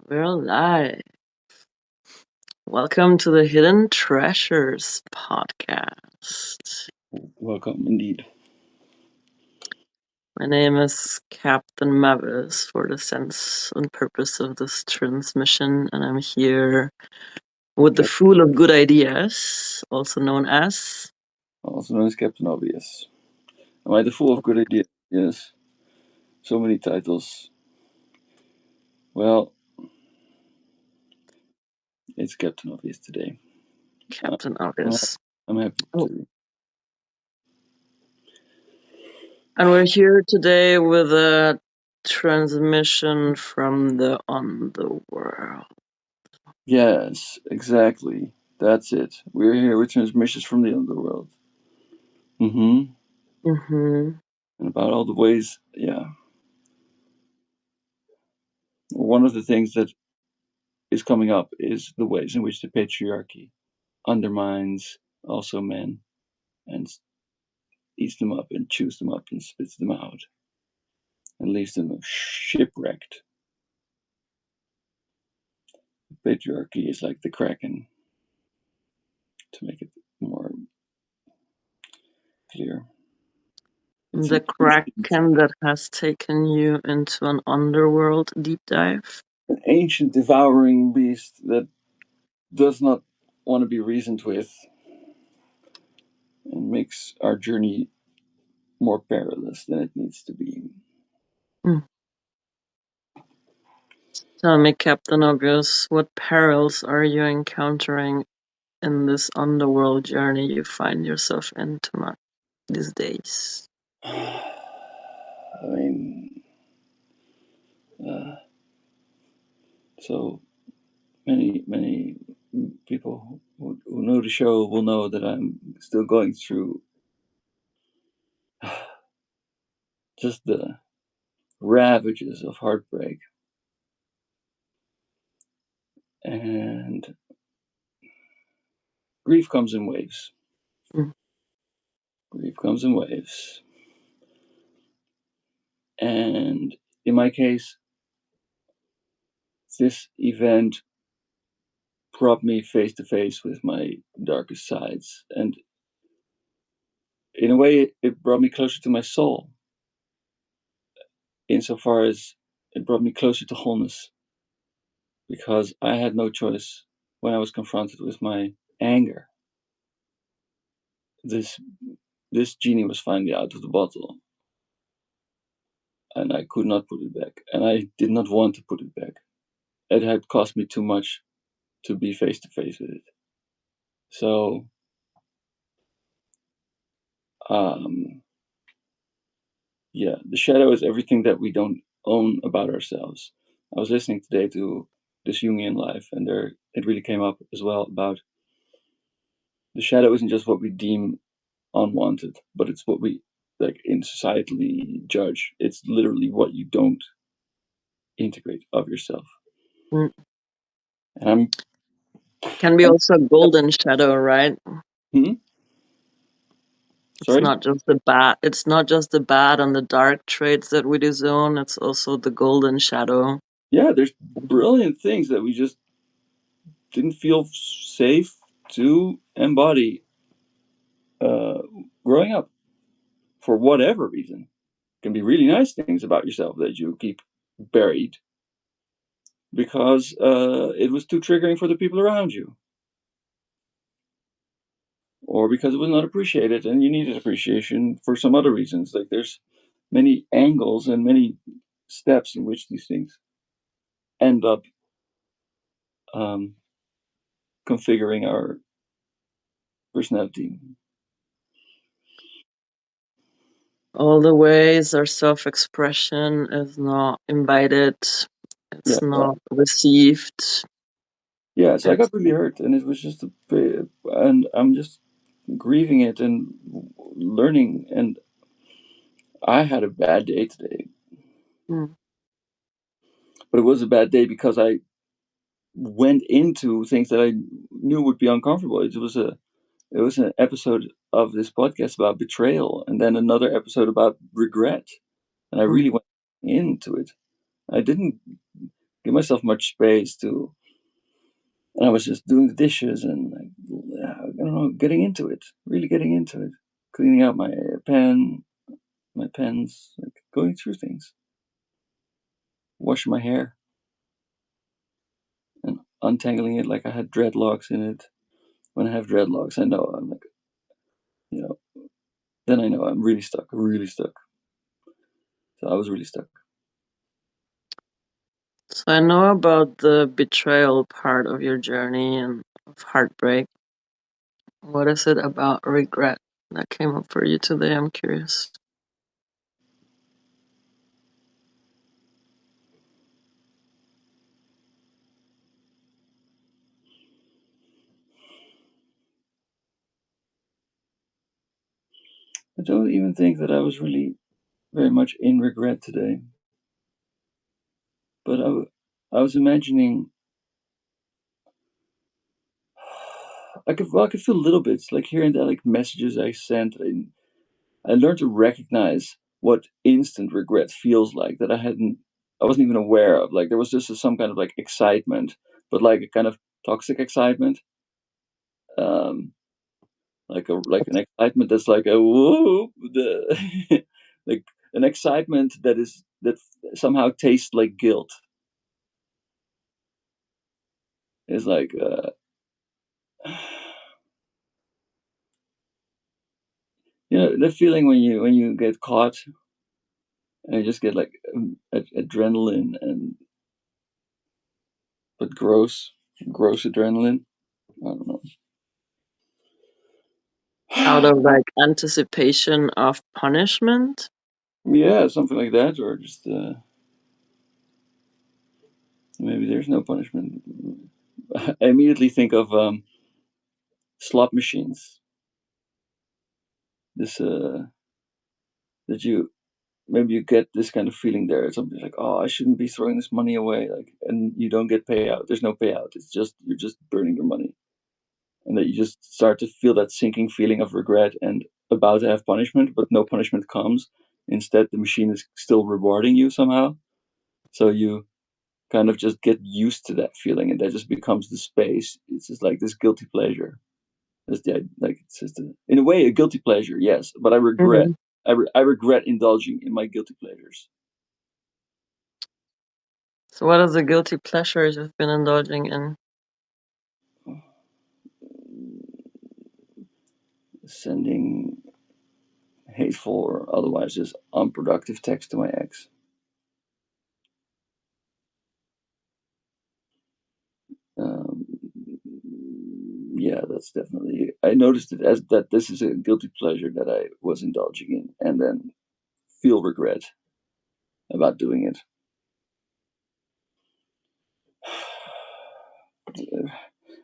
We're live. Welcome to the Hidden Treasures podcast. Welcome, indeed. My name is Captain Mavis for the sense and purpose of this transmission, and I'm here with the Fool of Good Ideas, also known as... Also known as Captain Obvious. Am I the fool of good ideas? Yes. So many titles. Well, it's Captain Obvious today. Captain Obvious. I'm happy to. And we're here today with a transmission from the underworld. Yes, exactly. That's it. We're here with transmissions from the underworld. And about all the ways, One of the things that is coming up is the ways in which the patriarchy undermines also men and eats them up and chews them up and spits them out and leaves them shipwrecked. Patriarchy is like the Kraken, to make it more clear. The Kraken that has taken you into an underworld deep dive. An ancient devouring beast that does not want to be reasoned with and makes our journey more perilous than it needs to be. Tell me, Captain Obvious, what perils are you encountering in this underworld journey you find yourself into these days? I mean, so many people who know the show will know that I'm still going through just the ravages of heartbreak. And grief comes in waves. Grief comes in waves. And in my case, this event brought me face to face with my darkest sides. And in a way, it brought me closer to my soul, insofar as it brought me closer to wholeness. Because I had no choice when I was confronted with my anger. This genie was finally out of the bottle. And I could not put it back. And I did not want to put it back. It had cost me too much to be face to face with it. So, the shadow is everything that we don't own about ourselves. I was listening today to This Jungian Life, and there it really came up as well about the shadow isn't just what we deem unwanted, but it's what we like in societally judge. It's literally what you don't integrate of yourself. And can be also a golden shadow, right? Sorry? It's not just the bad. It's not just the bad and the dark traits that we disown. It's also the golden shadow. Yeah, there's brilliant things that we just didn't feel safe to embody growing up for whatever reason. It can be really nice things about yourself that you keep buried because it was too triggering for the people around you, or because it was not appreciated and you needed appreciation for some other reasons. Like there's many angles and many steps in which these things end up configuring our personality. All the ways our self-expression is not invited, it's not received. Yeah, so I got really hurt, and it was just and I'm just grieving it and learning. And I had a bad day today, but it was a bad day because I went into things that I knew would be uncomfortable. It was an episode of this podcast about betrayal, and then another episode about regret, and I really went into it. I didn't give myself much space to. And I was just doing the dishes and like, I don't know, getting into it, really getting into it, cleaning out my pens, like going through things, washing my hair and untangling it like I had dreadlocks in it. When I have dreadlocks, I know I'm like, you know, then I know I'm really stuck, really stuck. So I was really stuck. So I know about the betrayal part of your journey and of heartbreak. What is it about regret that came up for you today? I'm curious. I don't even think that I was really very much in regret today, but I was imagining. I could feel little bits like here and there, like messages I sent. I learned to recognize what instant regret feels like that I wasn't even aware of. Like there was just some kind of like excitement, but like a kind of toxic excitement. Um, like an excitement that's like a whoa, the like an excitement that somehow tastes like guilt. It's like you know the feeling when you get caught and you just get like adrenaline and but gross adrenaline. I don't know. Out of like anticipation of punishment? Yeah, something like that, or just maybe there's no punishment. I immediately think of slot machines. This that you maybe you get this kind of feeling there. Something like, oh, I shouldn't be throwing this money away, like, and you don't get payout. There's no payout. It's just you're just burning your money, and that you just start to feel that sinking feeling of regret and about to have punishment, but no punishment comes. Instead, the machine is still rewarding you somehow. So you kind of just get used to that feeling, and that just becomes the space. It's just like this guilty pleasure. That's the like it's just in a way a guilty pleasure, yes. But I regret. Mhm. I regret indulging in my guilty pleasures. So what are the guilty pleasures you've been indulging in? Sending hateful or otherwise just unproductive text to my ex. Um, yeah, that's definitely. I noticed it as that this is a guilty pleasure that I was indulging in, and then feel regret about doing it.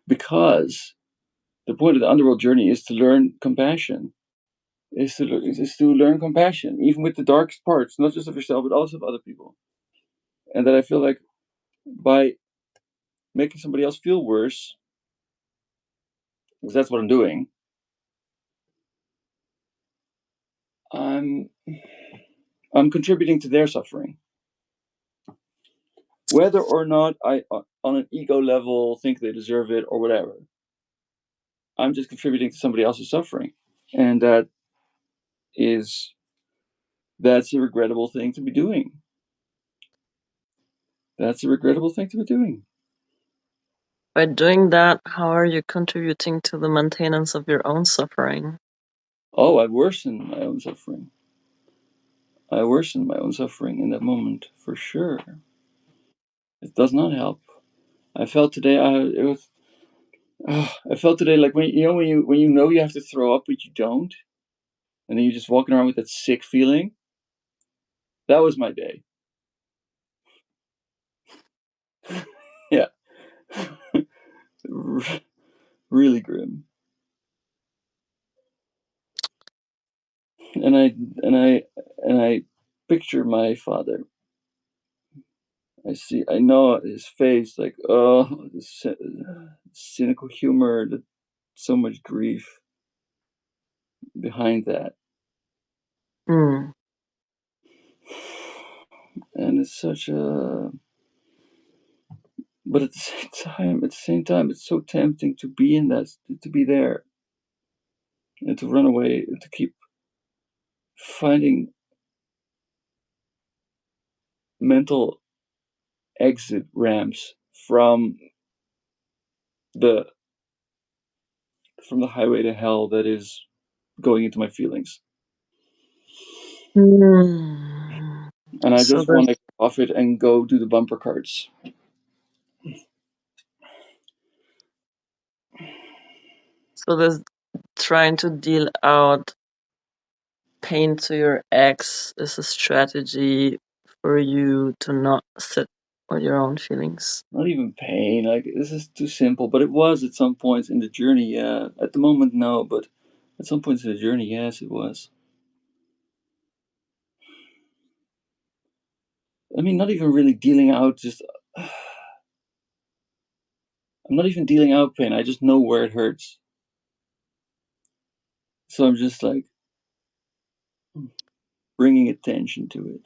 Because the point of the underworld journey is to learn compassion. Is to learn compassion, even with the darkest parts, not just of yourself, but also of other people. And that I feel like by making somebody else feel worse, because that's what I'm doing, I'm I'm contributing to their suffering. Whether or not I, on an ego level, think they deserve it or whatever, I'm just contributing to somebody else's suffering, and is that's a regrettable thing to be doing. That's a regrettable thing to be doing. By doing that, how are you contributing to the maintenance of your own suffering? Oh, I worsen my own suffering. I worsen my own suffering in that moment for sure. It does not help. I felt today. It was. I felt today like when you know when you know you have to throw up but you don't, and then you're just walking around with that sick feeling. That was my day. Yeah, really grim. And I picture my father. I know his face, like oh, the cynical humor, so much grief behind that, Hmm. and it's such a But at the same time, it's so tempting to be in that, to be there, and to run away, and to keep finding mental exit ramps from the highway to hell that is going into my feelings. Hmm. And I So just there's want to get off it and go do the bumper carts. so there's trying to deal out pain to your ex is a strategy for you to not sit with your own feelings. Not even pain. Like, this is too simple, but it was at some points in the journey. Yeah. At the moment, no, but at some points in the journey, yes, it was. I mean, not even really dealing out. Just I'm not even dealing out pain. I just know where it hurts. So I'm just like bringing attention to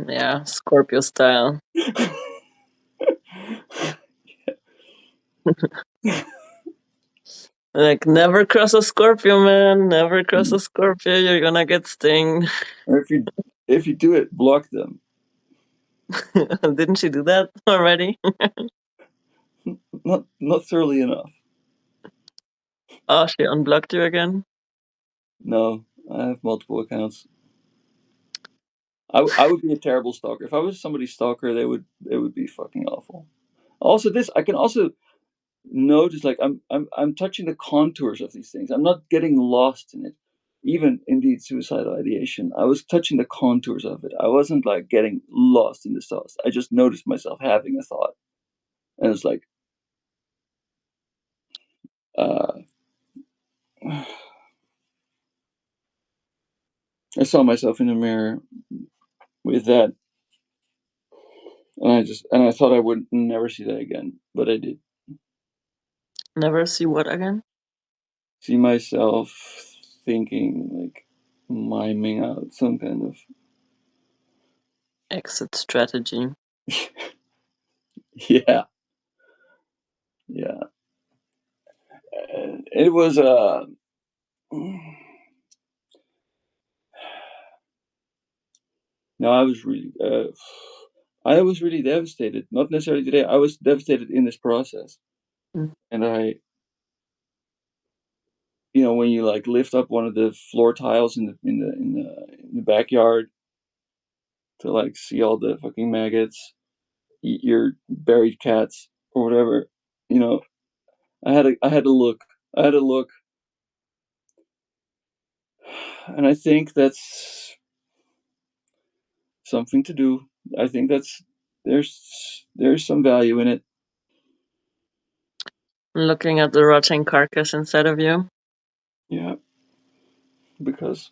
Yeah, Scorpio style. it. Like, never cross a Scorpio, man. Never cross a Scorpio. You're gonna get sting. Or if you do it, block them. Didn't she do that already? Not thoroughly enough. Oh, she unblocked you again? No, I have multiple accounts. I would be a terrible stalker. If I was somebody's stalker, they would be fucking awful. Also, this I can also notice, like, I'm touching the contours of these things. I'm not getting lost in it. Even indeed suicidal ideation, I was touching the contours of it. I wasn't like getting lost in the sauce. I just noticed myself having a thought, and it's like, uh, I saw myself in the mirror with that, and I thought I would never see that again, but I did. Never see what again? See myself thinking, like, miming out some kind of Exit strategy. yeah, yeah. It was no, I was really devastated. Not necessarily today. I was devastated in this process, Mm. and when you like lift up one of the floor tiles in the backyard to like see all the fucking maggots eat your buried cats or whatever, you know, I had to look. I had to look, and I think that's something to do. I think there's some value in it. Looking at the rotting carcass inside of you. Yeah, because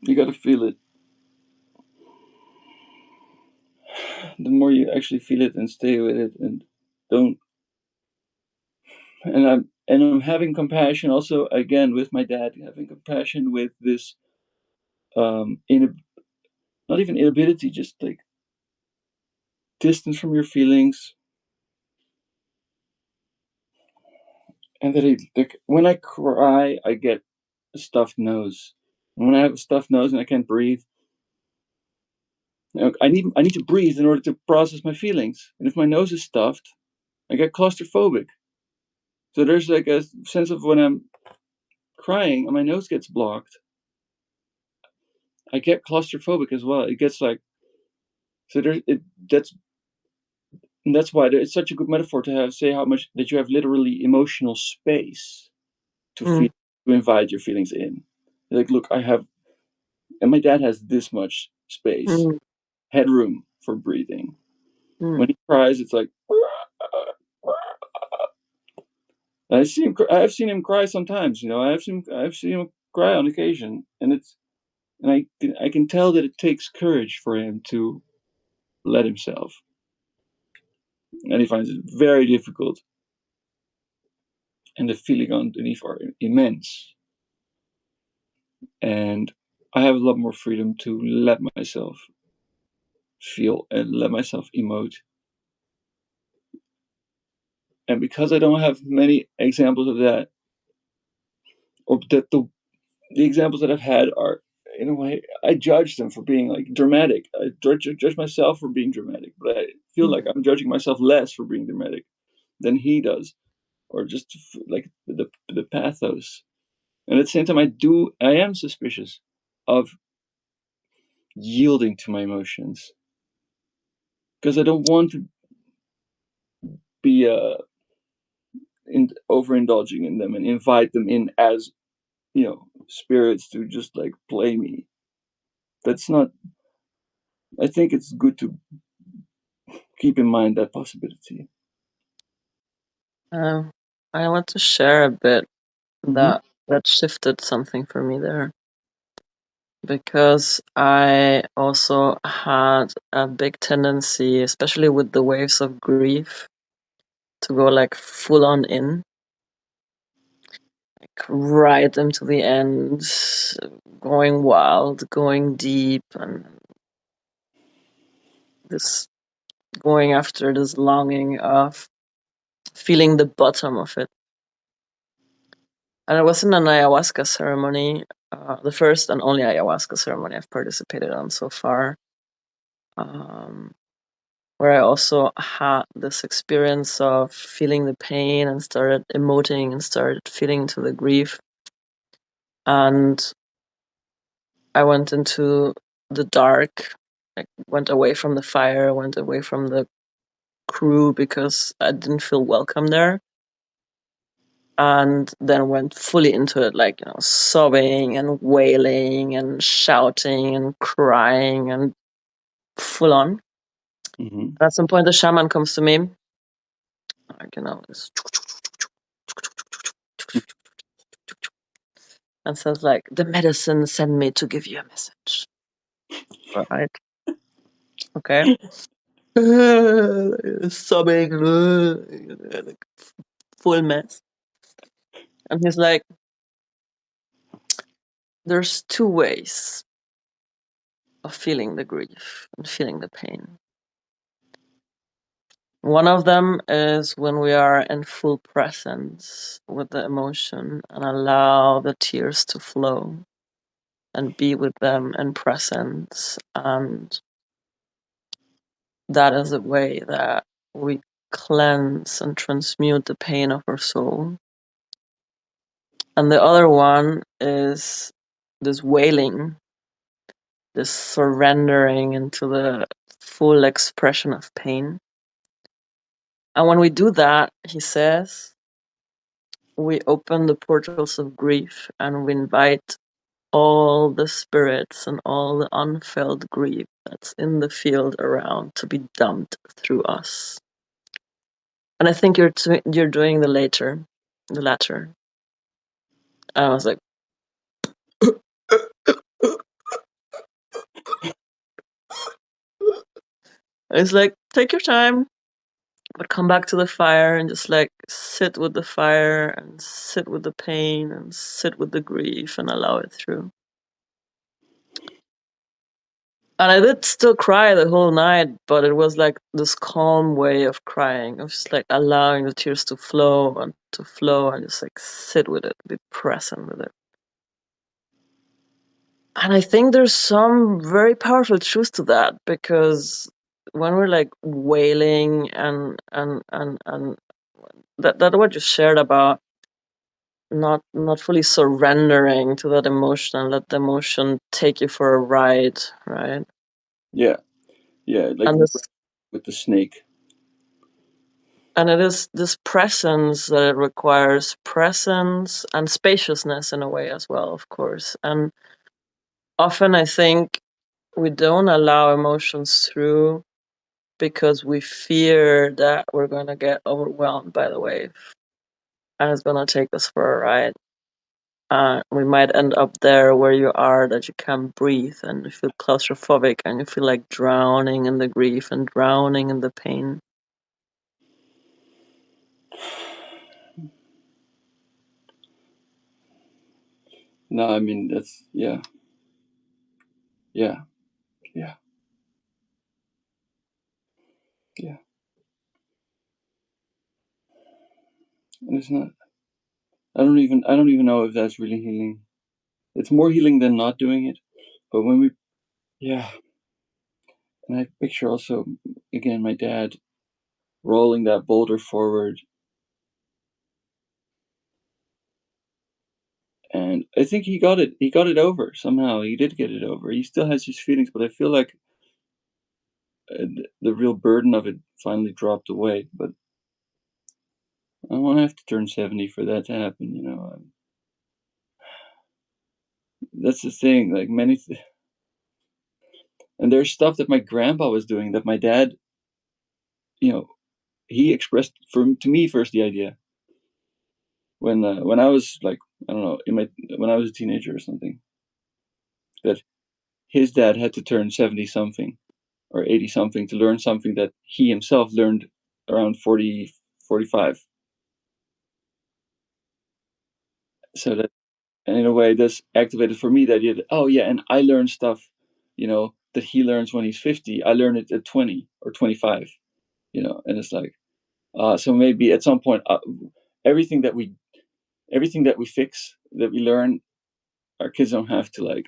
you got to feel it. The more you actually feel it and stay with it, and don't. And I'm having compassion also, again, with my dad, having compassion with this in not even inability, just like distance from your feelings, and that like when I cry, I get a stuffed nose. And when I have a stuffed nose and I can't breathe, I need to breathe in order to process my feelings. And if my nose is stuffed, I get claustrophobic. So there's like a sense of when I'm crying and my nose gets blocked, I get claustrophobic as well. It gets like so there it that's why it's such a good metaphor to have say how much that you have literally emotional space to Mm, feel, to invite your feelings in. Like, look, I have, and my dad has this much space, mm, headroom for breathing. When mm. he cries, it's like I've seen him cry sometimes. I've seen him cry on occasion, and I can tell that it takes courage for him to let himself, and he finds it very difficult. And the feeling underneath are immense. And I have a lot more freedom to let myself feel and let myself emote. And because I don't have many examples of that, or that the examples that I've had are, in a way, I judge them for being like dramatic. I judge myself for being dramatic, but I feel like I'm judging myself less for being dramatic than he does, or just like the pathos. And at the same time, I am suspicious of yielding to my emotions because I don't want to be overindulging in them and invite them in as spirits to just like play me. That's not. I think it's good to keep in mind that possibility. Um, I want to share a bit Hmm. that shifted something for me there, because I also had a big tendency, especially with the waves of grief, to go like full on in, like right into the end, going wild, going deep, and this going after this longing of feeling the bottom of it. And I was in an ayahuasca ceremony, the first and only ayahuasca ceremony I've participated on so far, um, where I also had this experience of feeling the pain and started emoting and started feeling into the grief. And I went into the dark, like went away from the fire, went away from the crew because I didn't feel welcome there. And then went fully into it, like, sobbing and wailing and shouting and crying and full on. Hmm. At some point, the shaman comes to me, like, and says, like, the medicine sent me to give you a message. Right? Okay. Sobbing, like, full mess. And he's like, there's two ways of feeling the grief and feeling the pain. One of them is when we are in full presence with the emotion and allow the tears to flow and be with them in presence. And that is a way that we cleanse and transmute the pain of our soul. And the other one is this wailing, this surrendering into the full expression of pain. And when we do that, he says, we open the portals of grief and we invite all the spirits and all the unfelt grief that's in the field around to be dumped through us. And I think you're doing the latter. And I was like, it's like, take your time, but come back to the fire and just like sit with the fire and sit with the pain and sit with the grief and allow it through. And I did still cry the whole night, but it was like this calm way of crying, of just like allowing the tears to flow and just like sit with it, be present with it. And I think there's some very powerful truth to that, because when we're like wailing and that what you shared about not fully surrendering to that emotion and let the emotion take you for a ride, right? Yeah, yeah, like And this with the snake. And it is this presence that it requires, presence and spaciousness in a way as well, of course. And often I think we don't allow emotions through because we fear that we're going to get overwhelmed by the wave and it's going to take us for a ride. We might end up there where you are, that you can't breathe and you feel claustrophobic and you feel like drowning in the grief and drowning in the pain. No, I mean that's yeah, yeah, yeah. And it's not. I don't even know if that's really healing. It's more healing than not doing it. But when we, yeah, and I picture also again my dad rolling that boulder forward, and I think he got it. He got it over somehow. He did get it over. He still has his feelings, but I feel like the real burden of it finally dropped away. But I won't have to turn 70 for that to happen. That's the thing. Like and there's stuff that my grandpa was doing that my dad, you know, he expressed to me first the idea when I was like, I don't know, when I was a teenager or something, that his dad had to turn 70 something or 80 something to learn something that he himself learned around 40, 45. So that, and in a way, this activated for me the idea that, oh yeah, and I learned stuff, that he learns when he's 50. I learned it at 20 or 25, and it's like, so maybe at some point, everything that we everything that we fix, that we learn, our kids don't have to like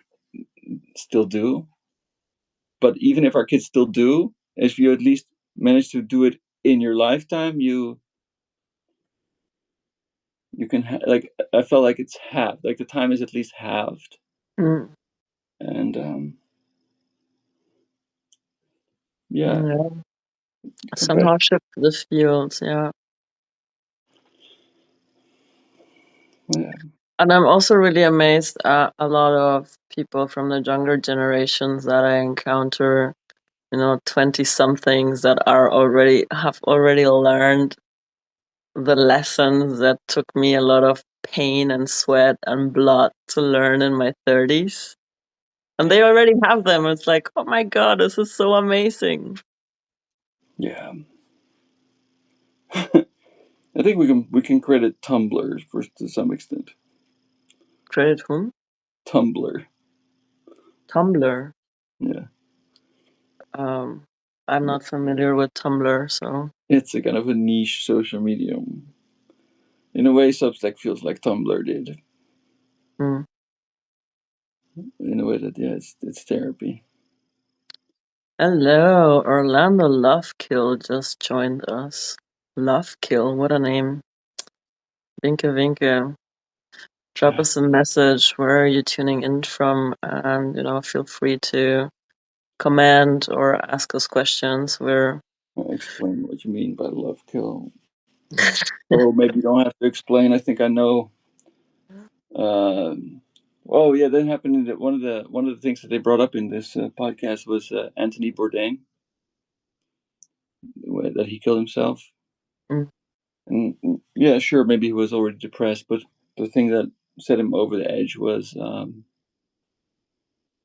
still do. But even if our kids still do, if you at least manage to do it in your lifetime, you can like, I felt like it's halved, like the time is at least halved. Mm, And yeah, yeah. compassion. Somehow shift the fields, yeah. Yeah, And I'm also really amazed at a lot of people from the younger generations that I encounter, 20 somethings that have already learned the lessons that took me a lot of pain and sweat and blood to learn in my 30s. And they already have them. It's like, oh my God, this is so amazing. yeah. I think we can credit Tumblr for to some extent. Credit whom? Tumblr. Tumblr. Yeah, Um, I'm not familiar with Tumblr, so. it's a kind of a niche social medium. In a way, Substack feels like Tumblr did. Hmm. In a way that, yeah, it's therapy. Hello, Orlando Lovekill just joined us. Lovekill, what a name. Vinke Vinke. Drop Yeah, us a message. Where are you tuning in from? And, feel free to comment or ask us questions. We're I'll explain what you mean by love kill. Oh, maybe you don't have to explain. I think I know. Um, oh yeah, that happened. One of the things that they brought up in this podcast was Anthony Bourdain, that he killed himself. Mm, And yeah, sure, maybe he was already depressed, but the thing that set him over the edge was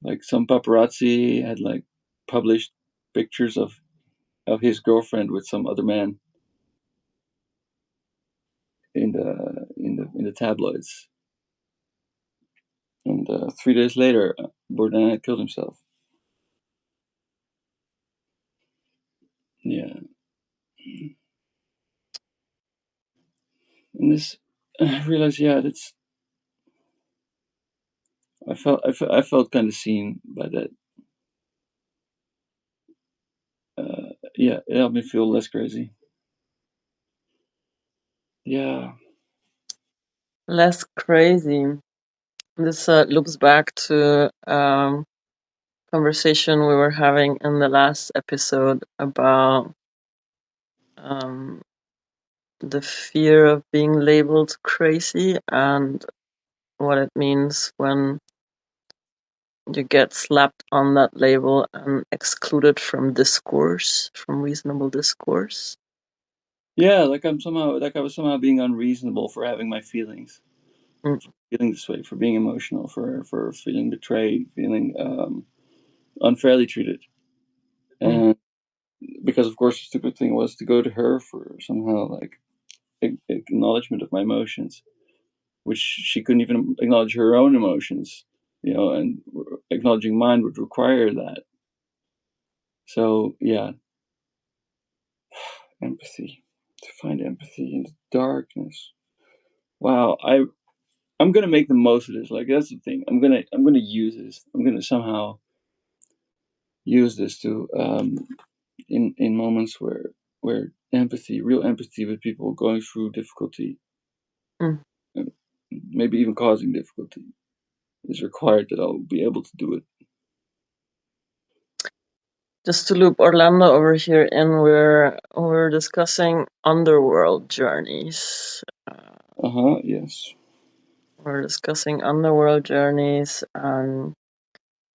like some paparazzi had like published pictures of his girlfriend with some other man in the tabloids, and 3 days later, Bourdain had killed himself. Yeah, and this, I realized, yeah, that's, I felt kind of seen by that. Yeah, it helped me feel less crazy. Yeah, less crazy. This loops back to conversation we were having in the last episode about um, the fear of being labeled crazy and what it means when you get slapped on that label and excluded from discourse, from reasonable discourse. yeah, like I was somehow being unreasonable for having my feelings, Mm, feeling this way, for being emotional, for feeling betrayed, feeling unfairly treated. mm, And because of course the stupid thing was to go to her for somehow like acknowledgement of my emotions, which she couldn't even acknowledge her own emotions, and acknowledging mine would require that. So yeah, empathy. To find empathy in the darkness. Wow, I'm gonna make the most of this. Like that's the thing. I'm gonna use this. I'm gonna somehow use this to in moments where empathy, real empathy with people going through difficulty, Mm. and maybe even causing difficulty, is required, that I'll be able to do it. Just to loop Orlando over here in, we're discussing underworld journeys. Yes. We're discussing underworld journeys, and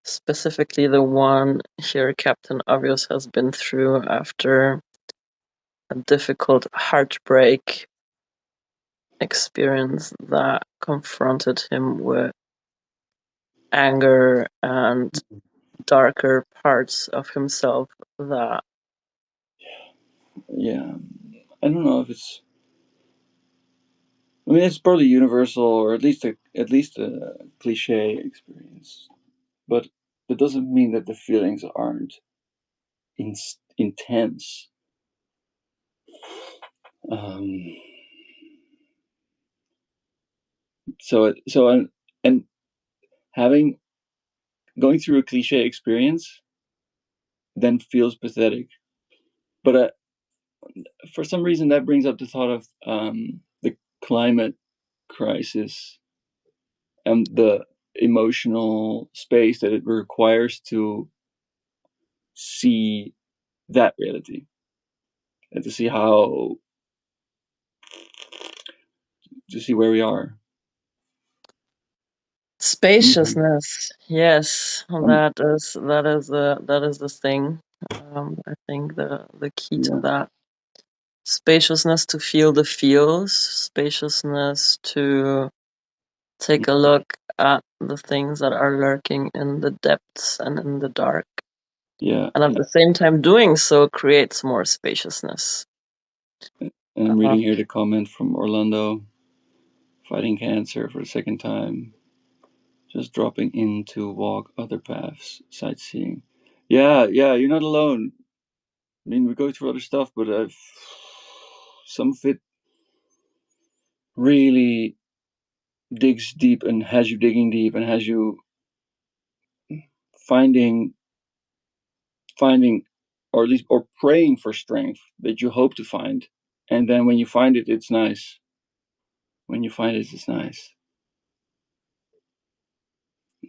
specifically the one here Captain Obvious has been through after a difficult heartbreak experience that confronted him with anger and darker parts of himself that Yeah. I don't know if it's. I mean, it's probably universal, or at least a cliche experience. But that doesn't mean that the feelings aren't intense. Um, and having going through a cliche experience then feels pathetic. But for some reason, that brings up the thought of the climate crisis and the emotional space that it requires to see that reality, and to see where we are. Mhm. spaciousness. Yes, Um, that is the thing. I think the key to yeah, that spaciousness, to feel the feels, spaciousness to take a look at the things that are lurking in the depths and in the dark, yeah. and at the same time doing so creates more spaciousness. And I'm Uh, reading here the comment from Orlando: fighting cancer for the second time, just dropping in to walk other paths, sightseeing. Yeah, yeah, you're not alone. I mean, we go through other stuff, but some of it really digs deep and has you digging deep and has you finding, finding, or at least, or praying for strength that you hope to find. And then when you find it, it's nice. When you find it, it's nice.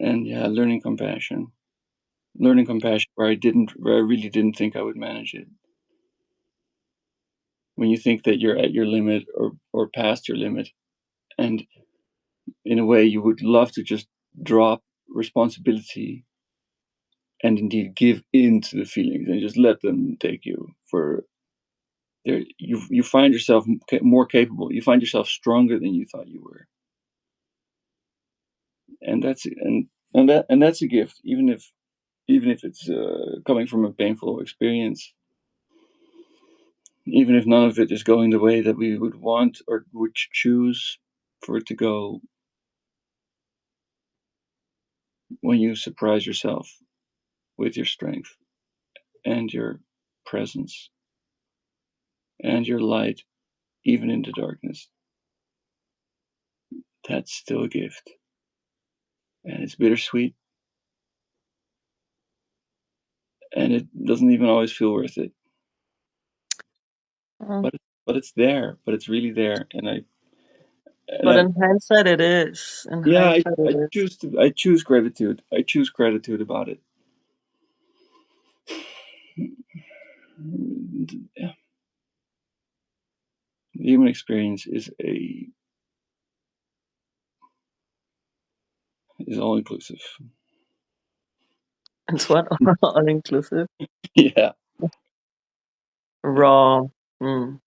And yeah, learning compassion where I really didn't think I would manage it. When you think that you're at your limit, or past your limit, and in a way you would love to just drop responsibility and indeed give in to the feelings and just let them take you for there. You find yourself more capable, you find yourself stronger than you thought you were. And that's a gift, even if it's coming from a painful experience, even if none of it is going the way that we would want or would choose for it to go. When you surprise yourself with your strength and your presence and your light, even in the darkness, that's still a gift. And it's bittersweet, and it doesn't even always feel worth it. um, But but it's there. But it's really there. And but I in hindsight, it is. In yeah, hindsight, it is. I choose gratitude. I choose gratitude about it. Yeah, the human experience is all inclusive. It's what all inclusive, Yeah. Yeah. raw. Mm.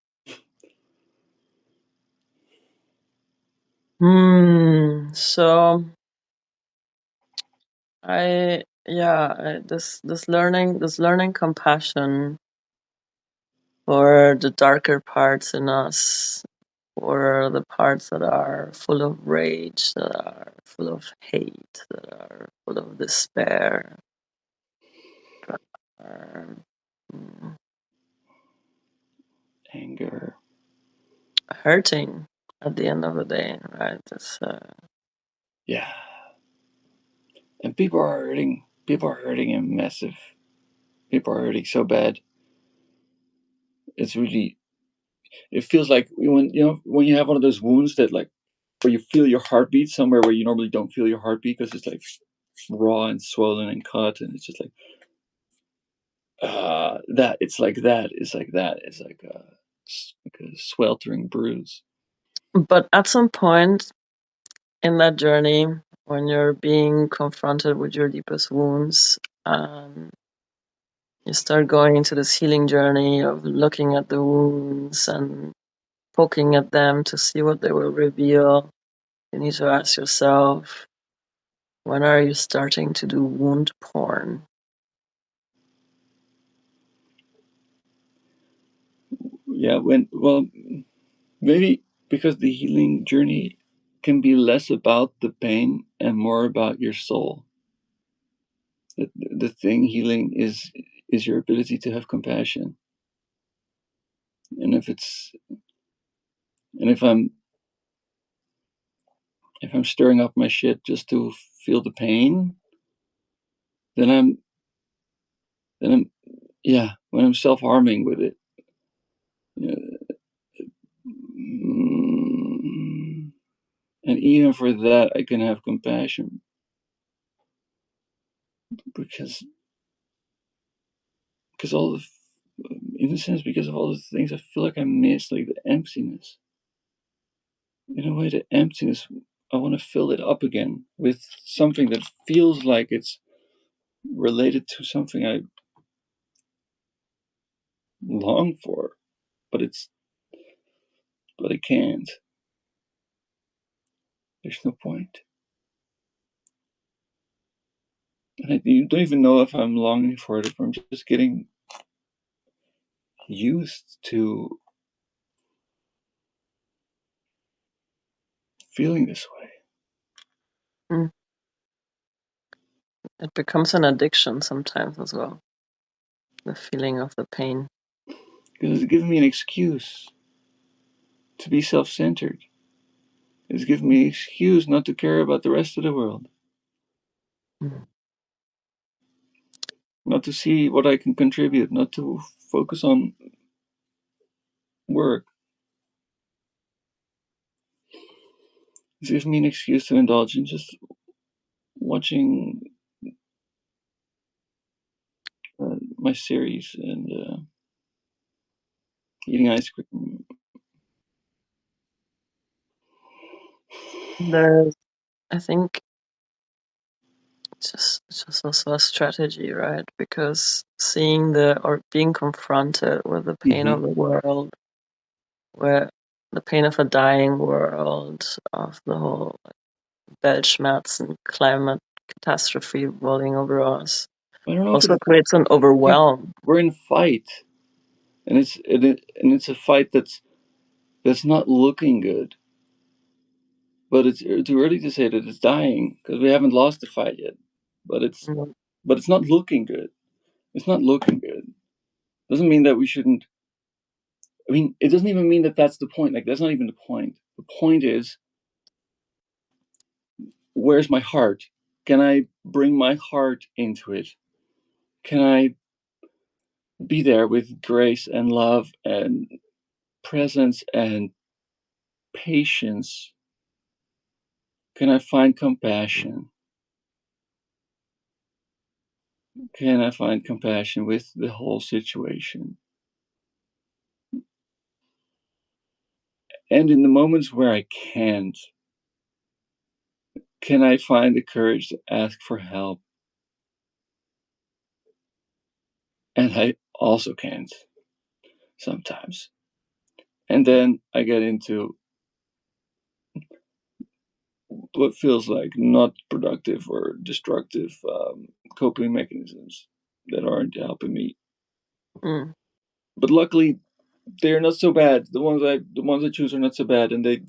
So this learning compassion for the darker parts in us, for the parts that are full of rage, that are full of hate, that are full of despair, that are, mm, Anger. hurting at the end of the day, right? It's Yeah. And people are hurting. People are hurting and massive. People are hurting so bad. It's really. It feels like when you have one of those wounds that like where you feel your heartbeat somewhere where you normally don't feel your heartbeat because it's like raw and swollen and cut, and it's just like that. It's like that. It's like that. It's like a sweltering bruise. but at some point in that journey, when you're being confronted with your deepest wounds, you start going into this healing journey of looking at the wounds and poking at them to see what they will reveal. You need to ask yourself, when are you starting to do wound porn? Yeah. Maybe because the healing journey can be less about the pain and more about your soul. The thing healing is your ability to have compassion. And if I'm stirring up my shit just to feel the pain, then I'm yeah, when I'm self-harming with it. Yeah, mm, and even for that, I can have compassion because all the in a sense, because of all the things I feel like I miss, like the emptiness. In a way, the emptiness, I want to fill it up again with something that feels like it's related to something I long for, but I can't. There's no point. And you don't even know if I'm longing for it, if I'm just getting used to feeling this way. Mm. It becomes an addiction sometimes as well, the feeling of the pain. Because it's giving me an excuse to be self centered. It's giving me an excuse not to care about the rest of the world, Mm. not to see what I can contribute, not to focus on work. It gives me an excuse to indulge in just watching my series and eating ice cream. There's, I think, it's just also a strategy, right? Because seeing or being confronted with the pain Mm-hmm. of the world, where the pain of a dying world, of the whole Weltschmerz and climate catastrophe rolling over us, I don't know if also it's creates an like overwhelm. we're in fight, and it's a fight that's not looking good. But it's too early to say that it's dying because we haven't lost the fight yet. But Mm. it's not looking good. It's not looking good. Doesn't mean that we shouldn't. I mean, it doesn't even mean that that's the point. Like that's not even the point. The point is, where's my heart? Can I bring my heart into it? Can I be there with grace and love and presence and patience? Can I find compassion? Can I find compassion with the whole situation? And in the moments where I can't, can I find the courage to ask for help? And I also can't sometimes. And then I get into what feels like not productive or destructive coping mechanisms that aren't helping me. Mm. But luckily, they're not so bad. The ones I choose are not so bad, and they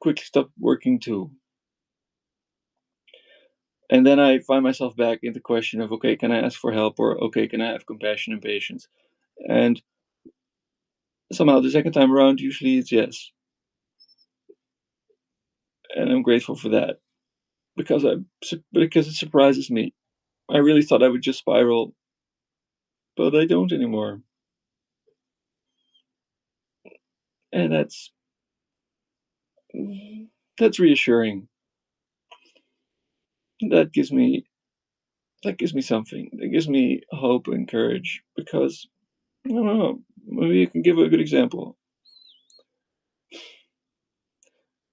quickly stop working too. And then I find myself back in the question of, okay, can I ask for help, or okay, can I have compassion and patience? And somehow the second time around, usually it's yes. and I'm grateful for that because it surprises me. I really thought I would just spiral, but I don't anymore, and that's reassuring. That gives me that gives me something. That gives me hope and courage because I don't know. Maybe you can give a good example.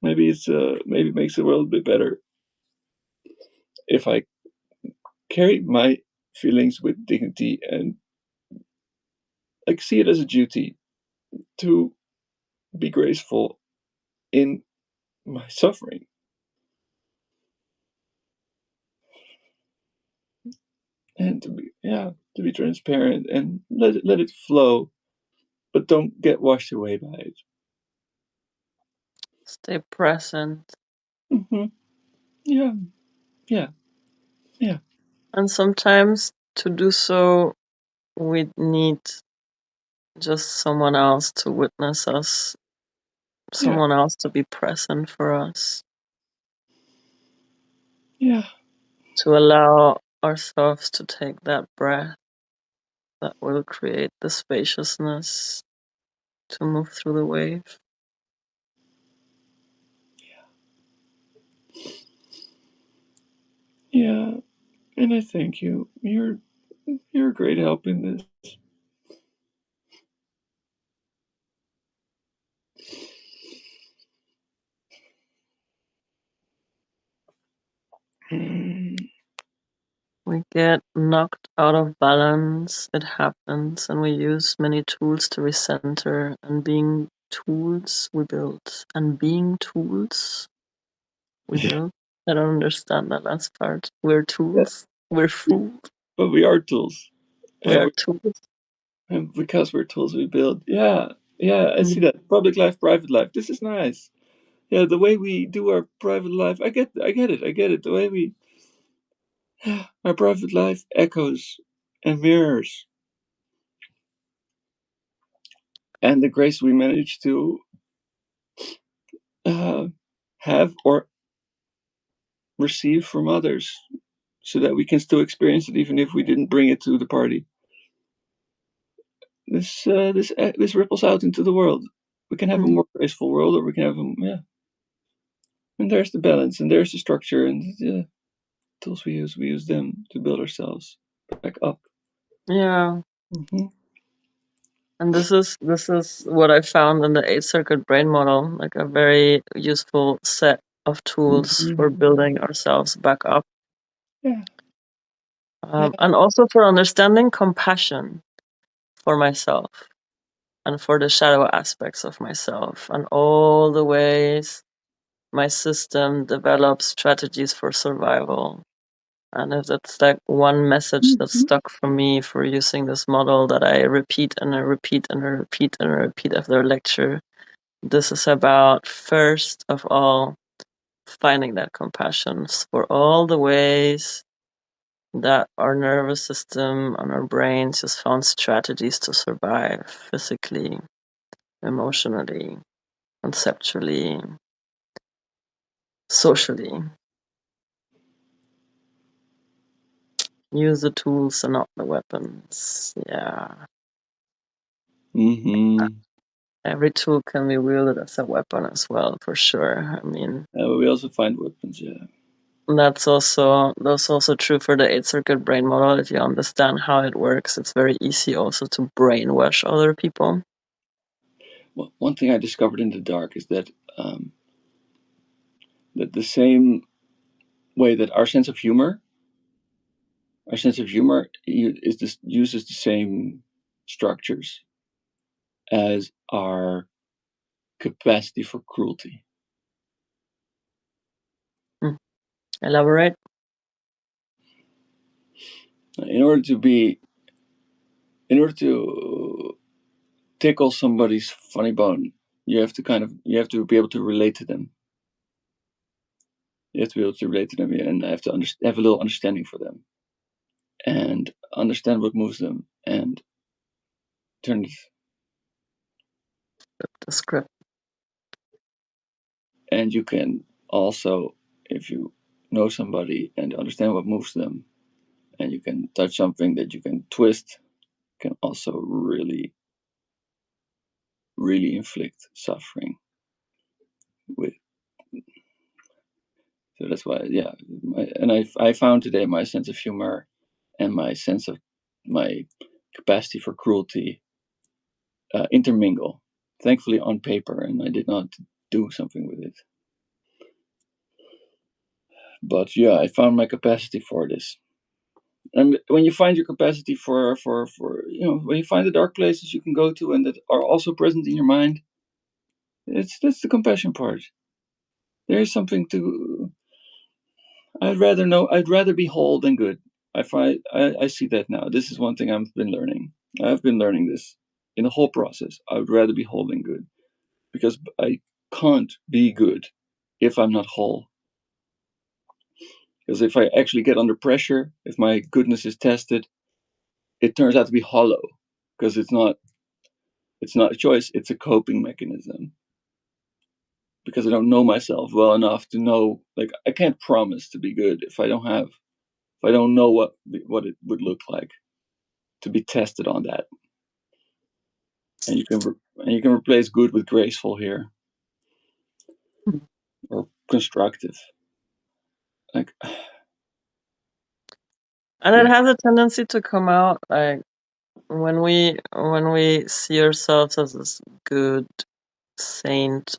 Maybe it makes the world a bit better if I carry my feelings with dignity and like see it as a duty to be graceful in my suffering and to be transparent and let it flow, but don't get washed away by it. Stay present. Hmm. Yeah, yeah, yeah, And sometimes to do so, we need just someone else to witness us, yeah, someone else to be present for us, yeah, to allow ourselves to take that breath that will create the spaciousness to move through the wave. yeah. And I thank you. You're a great help in this. Mm, We get knocked out of balance, it happens, and we use many tools to recenter. And being tools, we build. And being tools, we yeah, build. I don't understand that last part. We're yeah. tools. We're food. But we are tools, We and are tools. because we're tools, we build. Yeah, yeah. I see Mm. that public life, private life. This is nice. Yeah, the way we do our private life. I get it. I get it. The way we our private life echoes and mirrors, and the grace we manage to uh, have or receive from others, so that we can still experience it, even if we didn't bring it to the party. This ripples out into the world. We can have a Mm. more graceful world, or we can have a yeah. And there's the balance, and there's the structure, and yeah, tools we use them to build ourselves back up. Yeah. Hmm. And this is what I found in the 8 circuit brain model, like a very useful set of tools Hmm. for building ourselves back up. Yeah, yeah. And also for understanding compassion for myself and for the shadow aspects of myself and all the ways my system develops strategies for survival. And if that's like one message that Hmm. stuck for me for using this model that I repeat and I repeat and I repeat and I repeat after a lecture, this is about, first of all, finding that compassion for all the ways that our nervous system and our brains just found strategies to survive physically, emotionally, conceptually, socially. Use the tools and not the weapons. Yeah. Hmm. Every tool can be wielded as a weapon as well, for sure. I mean, But we also find weapons. Yeah. that's also true for the 8 circuit brain model. If you understand how it works, it's very easy also to brainwash other people. Well, one thing I discovered in the dark is that the same way that our sense of humor uses the same structures as our capacity for cruelty. Hmm. Elaborate. In order to be, in order to tickle somebody's funny bone, you have to be able to relate to them. You have to be able to relate to them, yeah, and have to have a little understanding for them, and understand what moves them, and turn it, The script. and you can also, if you know somebody and understand what moves them, and you can touch something that you can twist, can also really, really inflict suffering with. So that's why, yeah. I found today my sense of humor and my sense of my capacity for cruelty intermingle. Thankfully, on paper, and I did not do something with it. But yeah, I found my capacity for this. And when you find your capacity for when you find the dark places you can go to and that are also present in your mind, that's the compassion part. There is something to. I'd rather be whole than good. I see that now. This is one thing I've been learning. I've been learning this in the whole process. I would rather be whole than good because I can't be good if I'm not whole. Because if I actually get under pressure, if my goodness is tested, it turns out to be hollow because it's not a choice, it's a coping mechanism. Because I don't know myself well enough to know, like, I can't promise to be good if I don't know what it would look like to be tested on that. And you can replace good with graceful here or constructive. Like, And it yeah. has a tendency to come out like when we see ourselves as this good saint,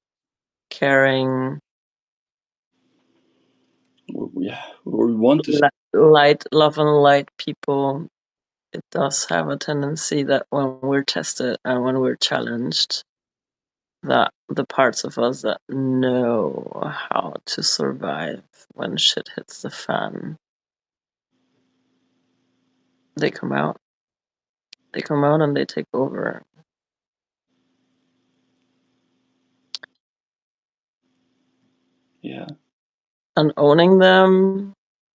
caring, Yeah, we want to. light, love and light people. It does have a tendency that when we're tested and when we're challenged, that the parts of us that know how to survive when shit hits the fan, they come out. They come out and they take over. Yeah. And owning them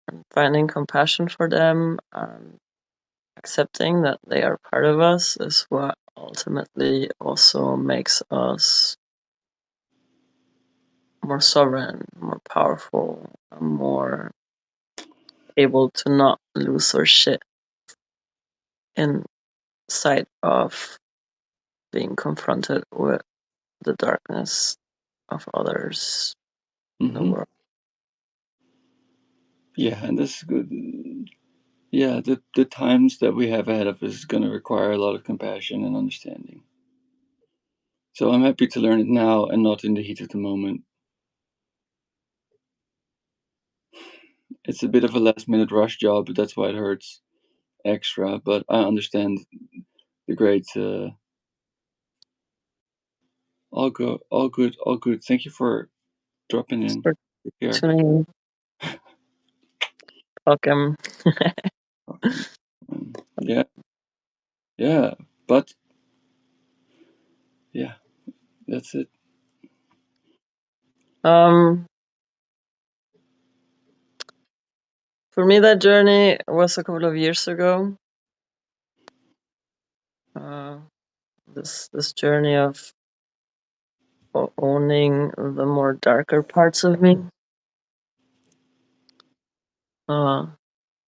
and finding compassion for them and accepting that they are part of us is what ultimately also makes us more sovereign, more powerful, and more able to not lose our shit in sight of being confronted with the darkness of others in the Hmm. world. Yeah, and that's good. Yeah, the times that we have ahead of us is going to require a lot of compassion and understanding. So I'm happy to learn it now and not in the heat of the moment. It's a bit of a last minute rush job, but that's why it hurts extra. But I understand the great. All good, all good. Thank you for dropping Thanks in. for Take care. tuning in. Welcome. Yeah, yeah, but yeah, that's it. um, for me, that journey was a couple of years ago. Uh, this journey of owning the more darker parts of me. Uh,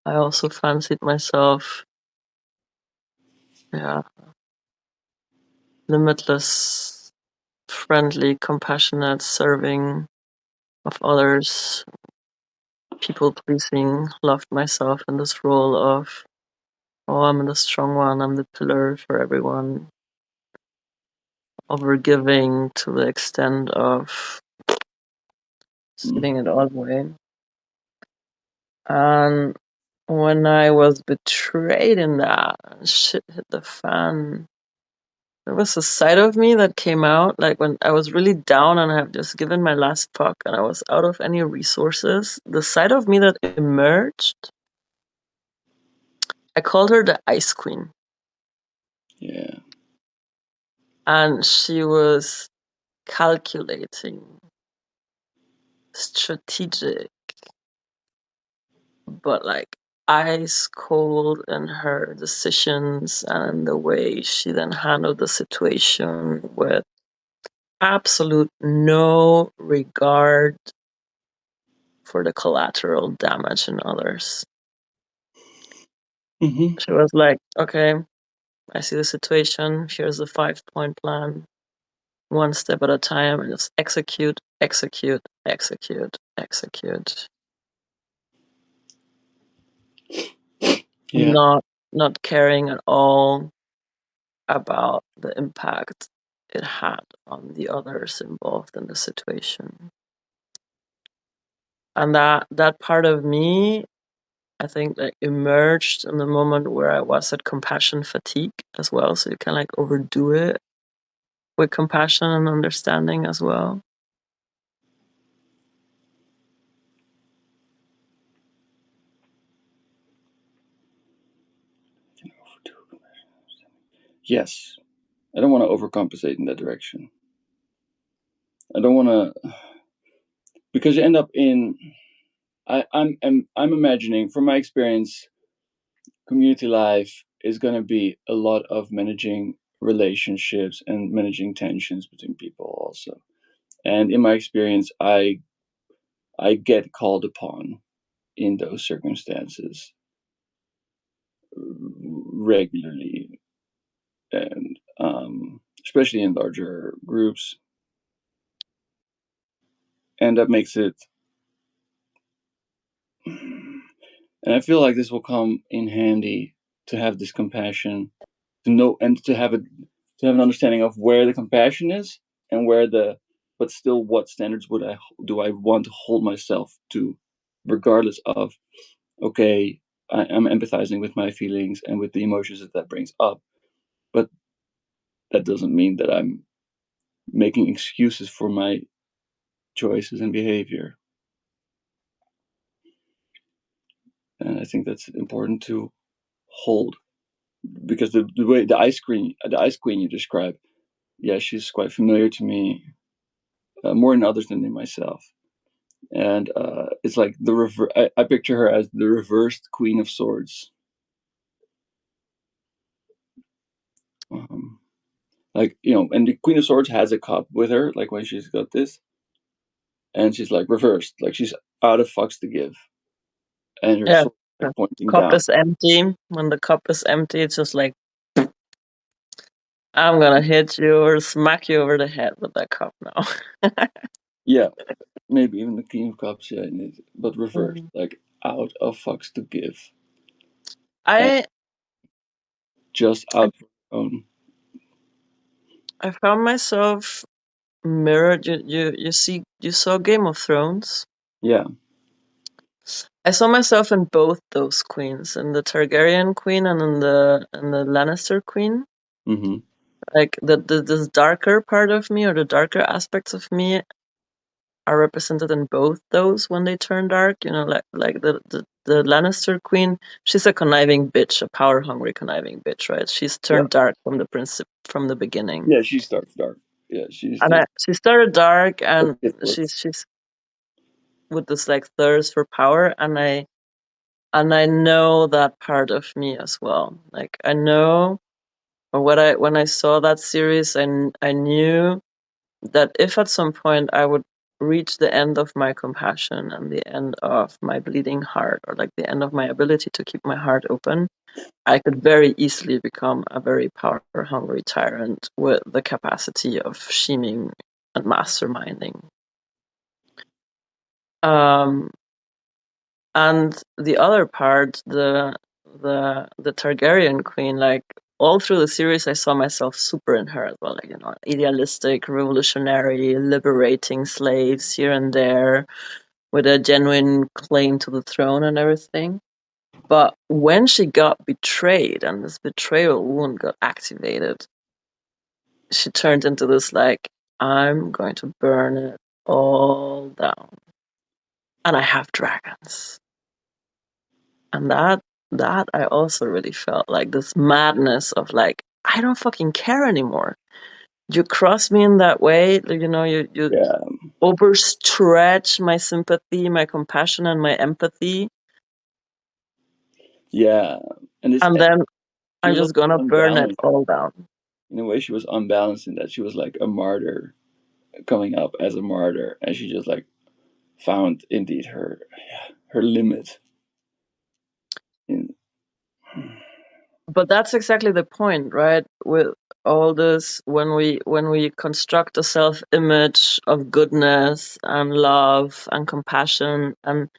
I also fancied myself, yeah, limitless, friendly, compassionate, serving of others, people pleasing, loved myself in this role of, oh, I'm the strong one, I'm the pillar for everyone, overgiving to the extent of Mm, sitting it all away. And when I was betrayed in that, shit hit the fan. There was a side of me that came out, like when I was really down and I have just given my last fuck and I was out of any resources. The side of me that emerged, I called her the Ice Queen. yeah. And she was calculating, strategic, but like ice cold in her decisions and the way she then handled the situation with absolute no regard for the collateral damage in others. Mm-hmm. She was like, okay, I see the situation. Here's the 5-point plan. One step at a time, and just execute, execute, execute, execute. Yeah. Not caring at all about the impact it had on the others involved in the situation. And that part of me, I think, like emerged in the moment where I was at compassion fatigue as well. So you can like overdo it with compassion and understanding as well. Yes. I don't want to overcompensate in that direction. I don't want to, because you end up in. I'm imagining from my experience, community life is going to be a lot of managing relationships and managing tensions between people also. And in my experience, I get called upon in those circumstances regularly, and especially in larger groups, and that makes it. And I feel like this will come in handy to have this compassion, to know and to have an understanding of where the compassion is and where the but still what standards do I want to hold myself to, regardless of, okay, I'm empathizing with my feelings and with the emotions that brings up, but that doesn't mean that I'm making excuses for my choices and behavior. And I think that's important to hold, because the way the ice queen you described, yeah, she's quite familiar to me, more in others than in myself. And it's like I picture her as the reversed Queen of Swords. Um, like, and the Queen of Swords has a cup with her, like when she's got this, and she's like reversed, like she's out of fucks to give, and her Yeah. sword is like pointing Cup down. is empty. When the cup is empty, it's just like, I'm gonna hit you or smack you over the head with that cup now. Yeah, maybe even the King of Cups, yeah, but reversed, Mm. like out of fucks to give, and I just out for her own. I found myself mirrored. You saw Game of Thrones. Yeah. I saw myself in both those queens, in the Targaryen queen and in the Lannister queen. Mm-hmm. Like this darker part of me, or the darker aspects of me, are represented in both those when they turn dark. Like the Lannister queen, she's a conniving bitch, a power hungry conniving bitch, right? She's Yeah. turned dark from the beginning. Yeah, she starts dark. Yeah, she's And the she started dark, and Sith. she's with this like thirst for power, and I know that part of me as well. Like I know, or when I saw that series, I knew that if at some point I would reach the end of my compassion and the end of my bleeding heart, or like the end of my ability to keep my heart open, I could very easily become a very power hungry tyrant with the capacity of scheming and masterminding. Um, and the other part, the Targaryen queen, like all through the series, I saw myself super in her as well, like idealistic, revolutionary, liberating slaves here and there, with a genuine claim to the throne and everything. But when she got betrayed and this betrayal wound got activated, she turned into this like, I'm going to burn it all down, and I have dragons. And that I also really felt like this madness of like, I don't fucking care anymore. You cross me in that way, you Yeah. overstretch my sympathy, my compassion, and my empathy, Yeah. And this, and then she I'm was just gonna also burn it unbalanced. all down. In a way, she was unbalanced in that she was like a martyr, coming up as a martyr, and she just like found indeed her limit in. But that's exactly the point, right? With all this, when we construct a self-image of goodness and love and compassion and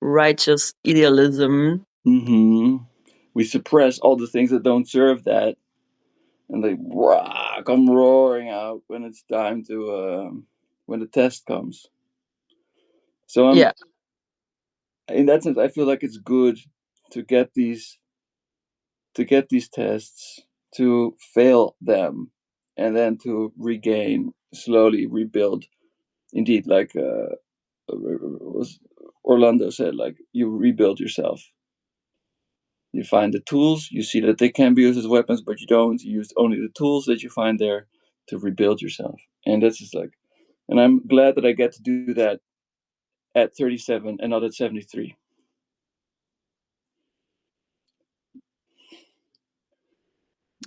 righteous idealism, We suppress all the things that don't serve that, and they come roaring out when it's time to when the test comes. So yeah, in that sense, I feel like it's good to get these tests, to fail them, and then to regain, slowly rebuild. Indeed, like was Orlando said, like you rebuild yourself. You find the tools, you see that they can be used as weapons, but you don't. You use only the tools that you find there to rebuild yourself. And that's just like, and I'm glad that I get to do that at 37 and not at 73.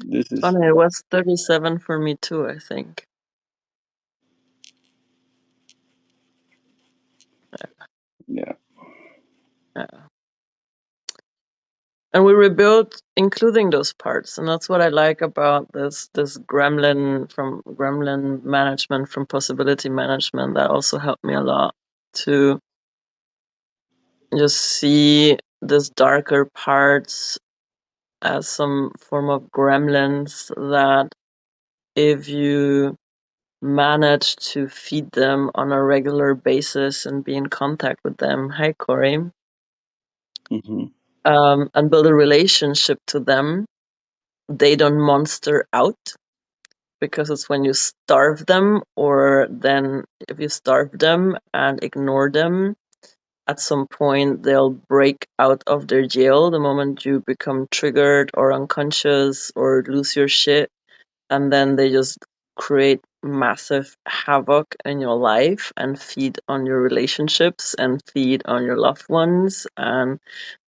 This is, funny, it was 37 for me too, I think. yeah. Yeah. And we rebuild including those parts, and that's what I like about this gremlin management, from possibility management. That also helped me a lot to just see these darker parts as some form of gremlins that, if you manage to feed them on a regular basis and be in contact with them, hi Corey, hmm and build a relationship to them, they don't monster out, because it's when you starve them, or then if you starve them and ignore them, at some point they'll break out of their jail the moment you become triggered or unconscious or lose your shit, and then they just create massive havoc in your life and feed on your relationships and feed on your loved ones and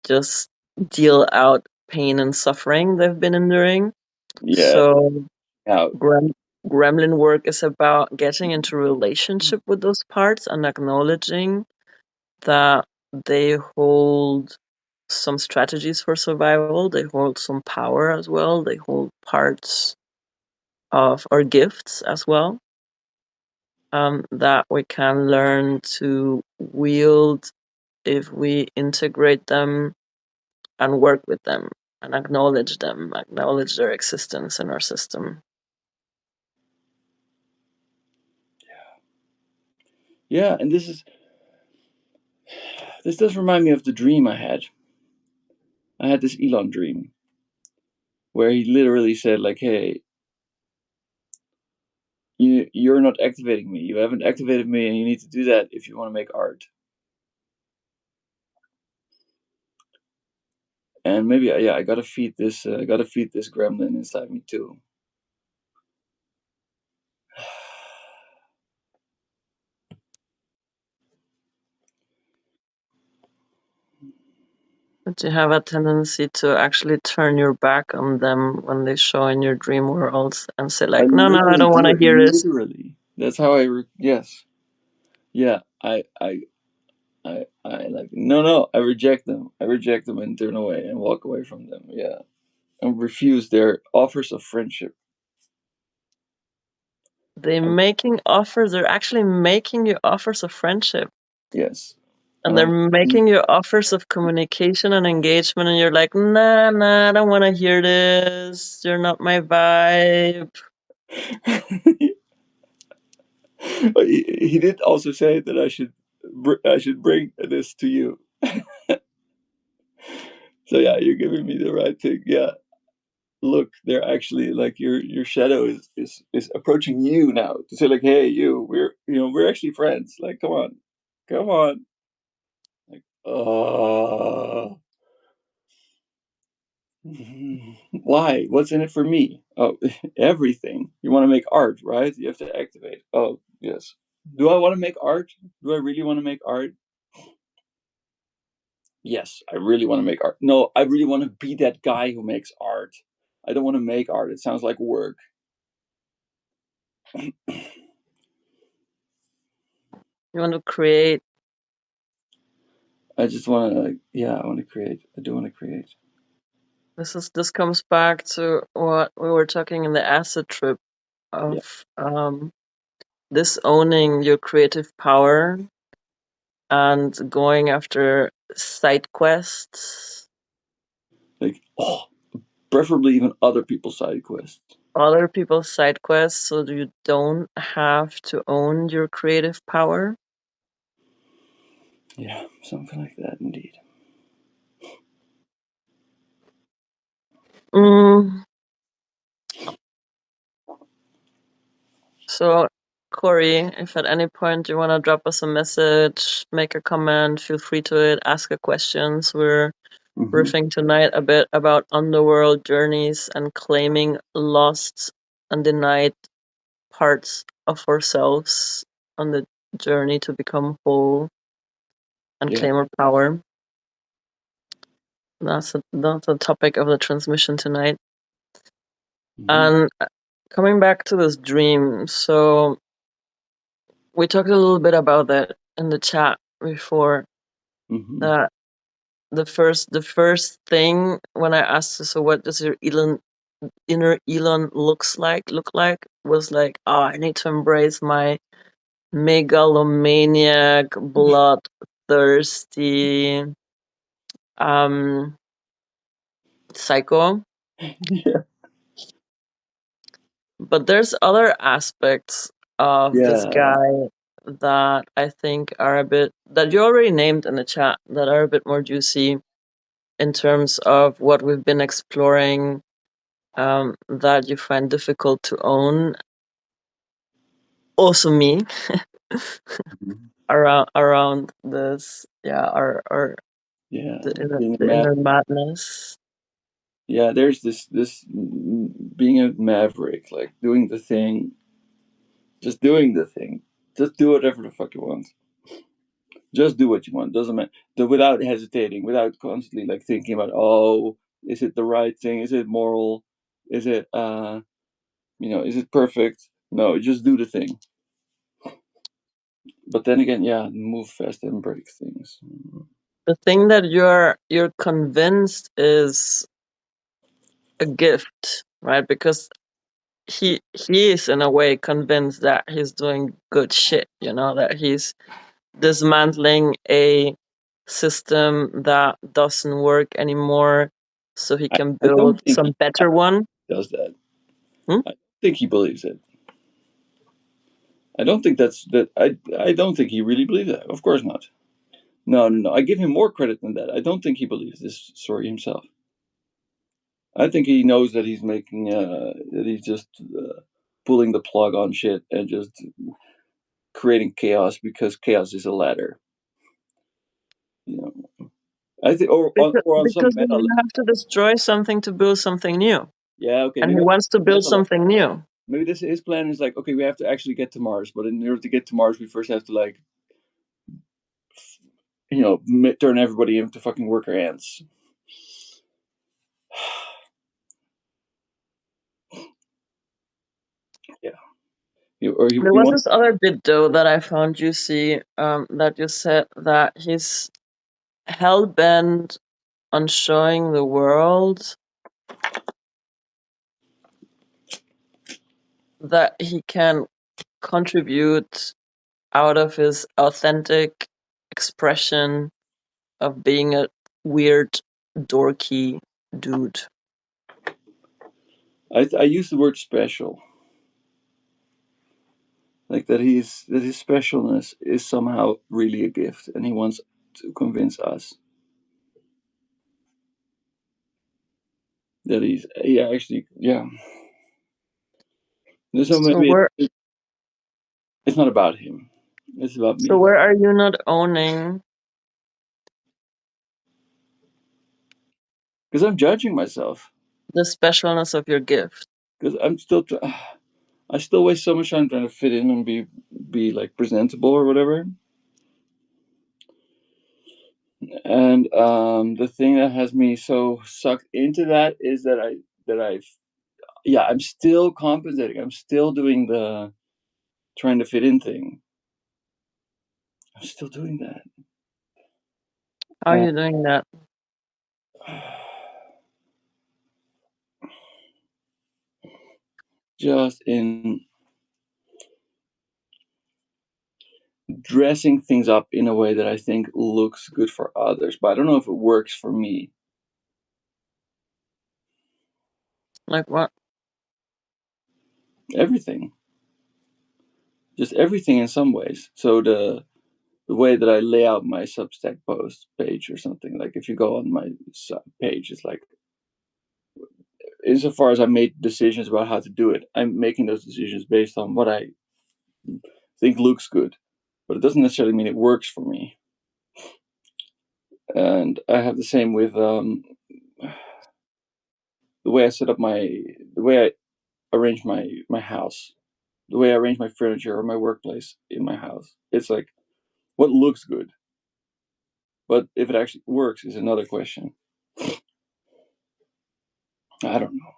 just deal out pain and suffering they've been enduring. Yeah. So Now, gremlin work is about getting into relationship with those parts and acknowledging that they hold some strategies for survival, they hold some power as well, they hold parts of our gifts as well, that we can learn to wield if we integrate them and work with them and acknowledge them, acknowledge their existence in our system. yeah, and this does remind me of the dream I had. I had this Elon dream where he literally said, like, "Hey, you're not activating me. You haven't activated me, and you need to do that if you want to make art." And maybe, yeah, I gotta feed this. I gotta feed this gremlin inside me too. But you have a tendency to actually turn your back on them when they show in your dream worlds and say, I like, no, I literally don't want do to it. hear this. Literally, that's how yes, yeah. I like, no, no. I reject them. I reject them and turn away and walk away from them. Yeah, and refuse their offers of friendship. They're actually making you offers of friendship. Yes, And and they're I'm. making you offers of communication and engagement, and you're like, nah, I don't want to hear this. You're not my vibe. But he did also say that I should bring this to you. So yeah, you're giving me the right thing. Yeah, look, they're actually like your shadow is approaching you now to say, like, hey, we're actually friends. Like, come on. Like, why? What's in it for me? Oh, everything. You want to make art, right? You have to activate. Oh, yes. Do I want to make art? Do I really want to make art? Yes, I really want to make art. No, I really want to be that guy who makes art. I don't want to make art. It sounds like work. You want to create I just want to, yeah, I want to create. I do want to create. This comes back to what we were talking in the acid trip of this owning your creative power and going after side quests, Like, preferably even other people's side quests. other people's side quests, so you don't have to own your creative power. Yeah, something like that, indeed. So, Corey, if at any point you want to drop us a message, make a comment, feel free to it, ask a questions. We're riffing tonight a bit about underworld journeys and claiming lost and denied parts of ourselves on the journey to become whole and claim our power. That's a topic of the transmission tonight. And coming back to this dream, so we talked a little bit about that in the chat before. That the first thing when I asked you, so what does your inner Elon look like, was like, oh, I need to embrace my megalomaniac, bloodthirsty, psycho. Yeah. But there's other aspects of this guy that I think are a bit, that you already named in the chat, that are a bit more juicy in terms of what we've been exploring, that you find difficult to own. Also me. around this, the inner madness. Yeah, there's this being a maverick, like doing the thing, just doing the thing, just do whatever the fuck you want. Just do what you want. Doesn't matter. Without hesitating, without constantly like thinking about, oh, is it the right thing? Is it moral? Is it is it perfect? No, just do the thing. But then again, yeah, move fast and break things. The thing that you're convinced is a gift, right? Because he is in a way convinced that he's doing good shit, that he's dismantling a system that doesn't work anymore so he can build some better one. Does that? I think he believes it. I don't think I don't think he really believes that. Of course not. No. I give him more credit than that. I don't think he believes this story himself. I think he knows that he's making that he's just pulling the plug on shit and just creating chaos because chaos is a ladder. I think, or on some because meta you have to destroy something to build something new. Yeah, okay. And he wants to build something new. Maybe his plan is like, okay, we have to actually get to Mars, but in order to get to Mars, we first have to like, turn everybody into fucking worker ants. Yeah. There was this other bit though that I found juicy, that you said that he's hell bent on showing the world that he can contribute out of his authentic expression of being a weird, dorky dude. I use the word special. Like that his specialness is somehow really a gift, and he wants to convince us that So maybe it's not about him. It's about me. So where are you not owning? Because I'm judging myself. The specialness of your gift. Because I'm still, I still waste so much time trying to fit in and be like presentable or whatever. And the thing that has me so sucked into that is that I'm still compensating. I'm still doing the trying to fit in thing. I'm still doing that. How are you doing that? Just in dressing things up in a way that I think looks good for others, but I don't know if it works for me. Like what? Everything, just everything in some ways. So the way that I lay out my Substack post page or something, like if you go on my page, it's like insofar as I made decisions about how to do it, I'm making those decisions based on what I think looks good, but it doesn't necessarily mean it works for me. And I have the same with the way I set up the way I arrange my house, the way I arrange my furniture or my workplace in my house. It's like what looks good, but if it actually works is another question. I don't know.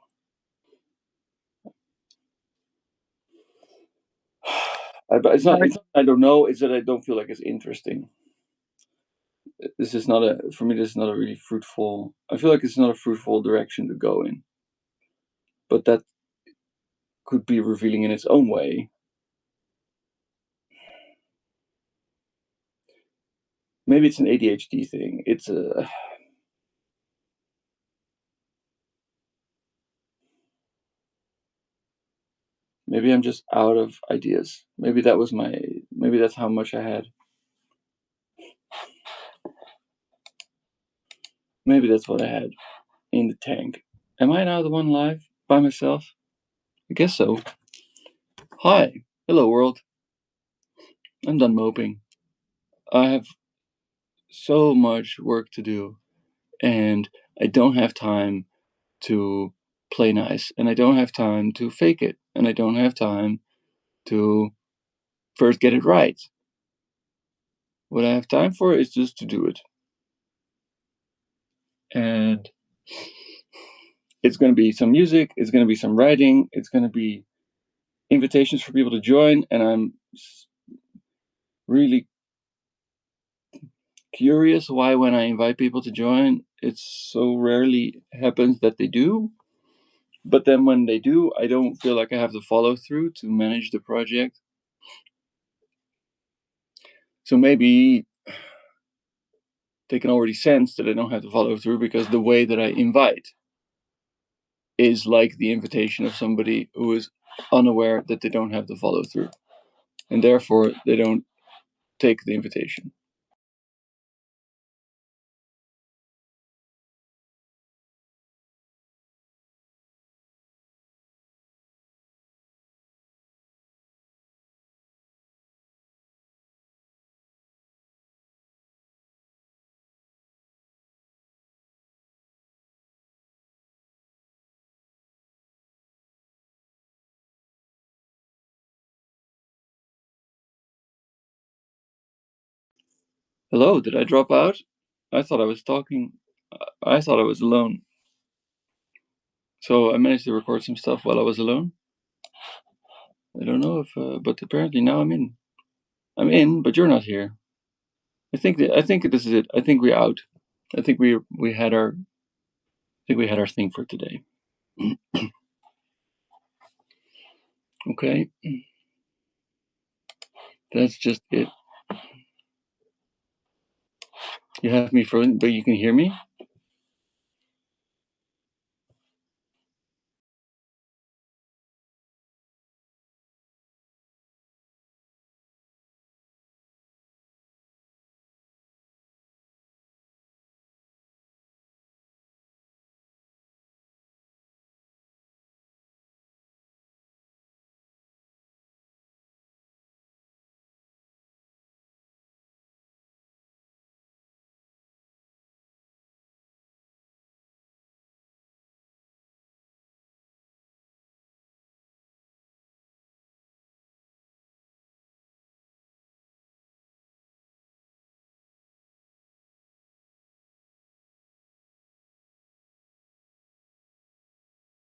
But it's not. Are, It's not, I don't know. It's that I don't feel like it's interesting. This is not a for me. This is not a really fruitful. I feel like it's not a fruitful direction to go in. But that could be revealing in its own way. Maybe it's an ADHD thing. It's a maybe I'm just out of ideas. Maybe that's how much I had. Maybe that's what I had in the tank. Am I now the one live by myself? I guess so. Hi. Hello world. I'm done moping. I have so much work to do and I don't have time to play nice and I don't have time to fake it and I don't have time to first get it right. What I have time for is just to do it. And it's going to be some music, it's going to be some writing, it's going to be invitations for people to join. And I'm really curious why, when I invite people to join, it so rarely happens that they do. But then when they do, I don't feel like I have the follow through to manage the project. So maybe they can already sense that I don't have to follow through because the way that I invite is like the invitation of somebody who is unaware that they don't have to follow through. And therefore, they don't take the invitation. Hello, did I drop out? I thought I was talking. I thought I was alone. So I managed to record some stuff while I was alone. I don't know if, but apparently now I'm in. I'm in, but you're not here. I think this is it. I think we're out. I think we had our. I think we had our thing for today. Okay, that's just it. You have me frozen, but you can hear me.